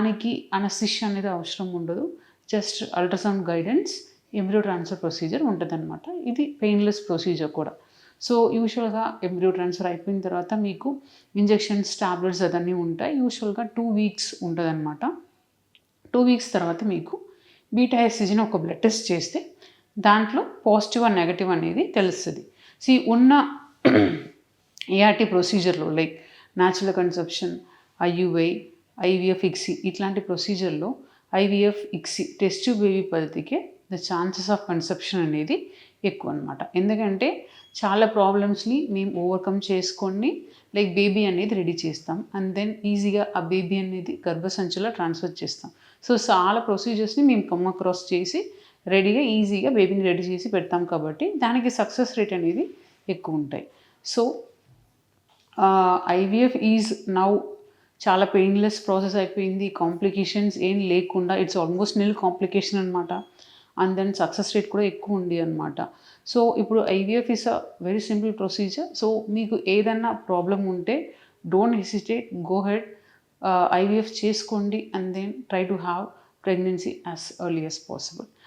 దానికి అనస్థిషియా అనేది అవసరం ఉండదు. Just ultrasound guidance, embryo transfer procedure ఉంటుందన్నమాట. ఇది పెయిన్లెస్ ప్రొసీజర్ కూడా. సో యూజువల్గా ఎంబ్రియో ట్రాన్స్ఫర్ అయిపోయిన తర్వాత మీకు ఇంజెక్షన్స్, టాబ్లెట్స్ అదన్నీ ఉంటాయి. యూజువల్గా 2 వీక్స్ ఉంటుందన్నమాట. 2 వీక్స్ తర్వాత మీకు బీటా హెచ్సిజిని ఒక బ్లడ్ టెస్ట్ చేస్తే దాంట్లో పాజిటివ్ అండ్ నెగటివ్ అనేది తెలుస్తుంది. ఉన్న ఏఆర్టీ ప్రొసీజర్లో like natural conception, IUI, IVF, ICSI ఇట్లాంటి ప్రొసీజర్లో IVF, ICSI test tube baby పద్ధతికే ద ఛాన్సెస్ ఆఫ్ కన్సెప్షన్ అనేది ఎక్కువ అనమాట. ఎందుకంటే చాలా ప్రాబ్లమ్స్ని మేము ఓవర్కమ్ చేసుకొని లైక్ బేబీ అనేది రెడీ చేస్తాం అండ్ దెన్ ఈజీగా ఆ బేబీ అనేది గర్భసంచిలో ట్రాన్స్ఫర్ చేస్తాం. సో చాలా ప్రొసీజర్స్ని మేము కమ్ అక్రాస్ చేసి రెడీగా ఈజీగా బేబీని రెడీ చేసి పెడతాం కాబట్టి దానికి సక్సెస్ రేట్ అనేది ఎక్కువ ఉంటాయి. సో ఐవీఎఫ్ ఈజ్ నౌ చాలా పెయిన్లెస్ ప్రాసెస్ అయిపోయింది. కాంప్లికేషన్స్ ఏం లేకుండా ఇట్స్ ఆల్మోస్ట్ నిల్ కాంప్లికేషన్ అనమాట. అండ్ దెన్ సక్సెస్ రేట్ కూడా ఎక్కువ ఉంది అనమాట. సో ఇప్పుడు IVF is a very simple procedure. So మీకు ఏదన్నా ప్రాబ్లం ఉంటే don't hesitate, go head, IVF చేసుకోండి and then try to have pregnancy as early as possible.